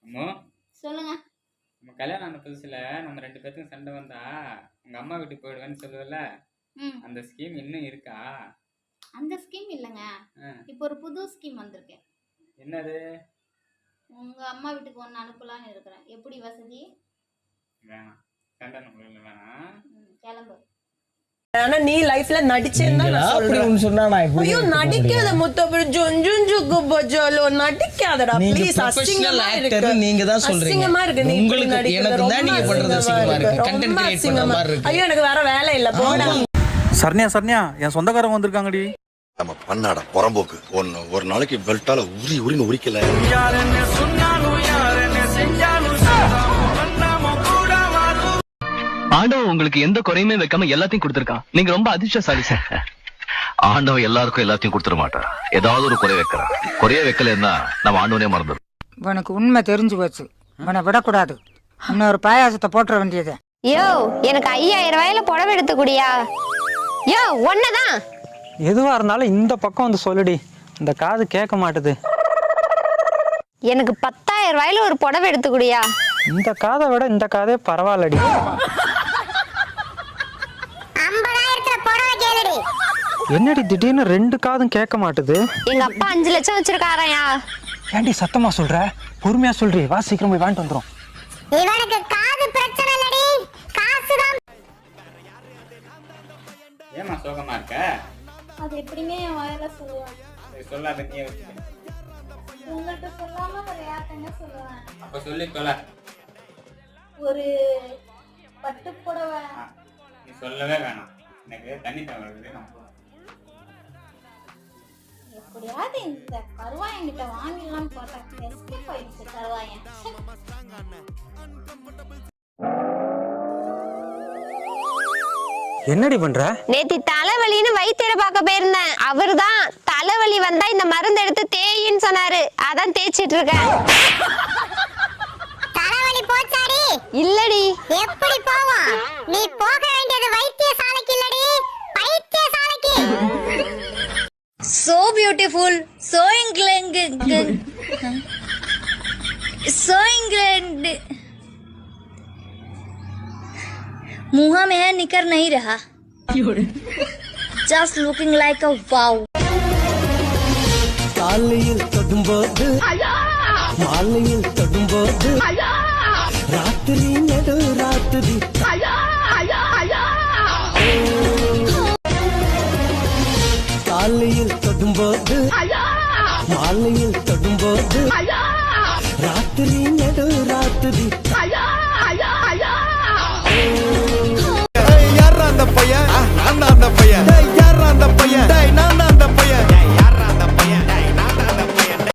அம்மோ, சொல்லுங்க. நம்ம கல்யாணம் ஆன புதுசுல நம்ம 2 பேத்துக்கும் சண்டை வந்தா உங்க அம்மா வீட்டுக்கு போயிடுவேன்னு சொல்லுவல, ம். அந்த ஸ்கீம் இன்னும் இருக்கா? அந்த ஸ்கீம் இல்லைங்க. ஆ, இப்போ ஒரு புது ஸ்கீம் வந்திருக்கு. என்னது? உங்க அம்மா வீட்டுக்கு ஒன்று அனுப்பலான்னு இருக்கிறேன். எப்படி வசதி? வேணாம், சண்டை நம்மளுக்கு வேணாம். கிளம்பு. ஆனா நீ லைஃப்ல நடிச்சேன்னு தான் நான் சொல்றேன். சொன்னா நான் எப்படி ஐயோ நடிக்காத முத்தப்படி ஜொஞ்சுஞ்சுக்கு பஜாலோ நடிக்காதடா நீங்க ப்ளீஸ். ப்ரொஃபஷனல் ஆக்டர் நீங்க தான் சொல்றீங்க. அசிங்கமா இருக்கு நீ இப்படி உங்களுக்கு நடிக்கிறது. எனக்கு தான் நீங்க பண்றது அசிங்கமா இருக்கு. ரொம்ப கண்டென்ட் கிரியேட் பண்ற அசிங்கமா மாதிரி இருக்கு. ஐயோ எனக்கு வேற வேலை இல்ல போடா. சரண்யா என் சொந்தக்காரங்க வந்திருக்காங்கடி. நம்ம பண்ணாடா புறம்போக்கு ஒரு நாளைக்கு பெல்ட்டால உரின்னு உரிக்கல. ஆண்டவன் உங்களுக்கு எந்த குறையுமே வைக்காம எல்லாத்தையும் கொடுத்திருக்கான். நீங்க ரொம்ப அதிர்ஷ்டசாலி சார். ஆண்டவன் எல்லாருக்கும் எல்லாத்தையும் கொடுத்துட மாட்டான். ஏதாவது ஒரு குறை வைக்கிறான். குறைய வைக்கலன்னா நம்ம ஆண்டவனே மறந்துடும். உனக்கு உண்மை தெரிஞ்சு போச்சு. உன்னை விடக்கூடாது. இன்னொரு பாயாசத்தை போட்டுற வேண்டியது. யோ எனக்கு 5000 ரூபாயில புடவை எடுத்து குடியா? யோ ஒன்னதான். எதுவா இருந்தாலும் இந்த பக்கம் வந்து சொல்லுடி. இந்த காது கேட்க மாட்டுது. எனக்கு 10000 ரூபாயில ஒரு புடவை எடுத்து குடியா? இந்த காதை விட இந்த காதே பரவாயில்லடி. 50000 புடவை கேளுடி. என்னடி திடீர்னு 2 காதும் கேட்க மாட்டுது? எங்க அப்பா 5 லட்சம் வச்சிருக்காரயா. ஏண்டி சத்தமா சொல்ற? பொறுமையா சொல்றி. வா சீக்கிரம் போய் வாங்கிட்டு வந்துரும். இவனுக்கு காது பிரச்சனை இல்லடி, காசுதான். ஏமா சோகமா இருக்க? அது எப்படிங்க என் வாயில சொல்லுவேன்? சரி, சொல்லாத நீயே வச்சுக்க. உங்கள்கிட்ட சொல்லாம வேற யார்கிட்ட சொல்லுவேன்? அப்ப சொல்லி தொலை. ஒரு பட்டு புடவை. நீ சொல்லவே வேணாம். எனக்கு தண்ணி தேவை. எப்படியாவது இந்த கருவாயன் கிட்ட வாங்கிடலாம்னு பார்த்தா எஸ்கேப் ஆயிடுச்சு கருவாயன். என்னடி பண்ற? நேத்தி தலைவலின்னு வைத்தியரை பார்க்க போயிருந்தேன். அவர்தான் தலைவலி வந்தா இந்த மருந்து எடுத்து தேயின்னு சொன்னாரு. அதான் தேய்ச்சிட்டு இருக்கேன். தலைவலி போச்சாடி? இல்லடி. எப்படி போவோம்? நீ போக வேண்டியது வைத்தியசாலைக்கு இல்லடி, பைத்தியசாலைக்கு. So beautiful, so England, so England. मुँह में है निकर नहीं रहा. Just looking like a wow. காலையில் தொடும்போது மாலையில் தொடும்போது ராத்திரி நடு ராத்திரி காலையில் தொடும்போது மாலையில் தொடும்போது ராத்திரி நடு ராத்திரி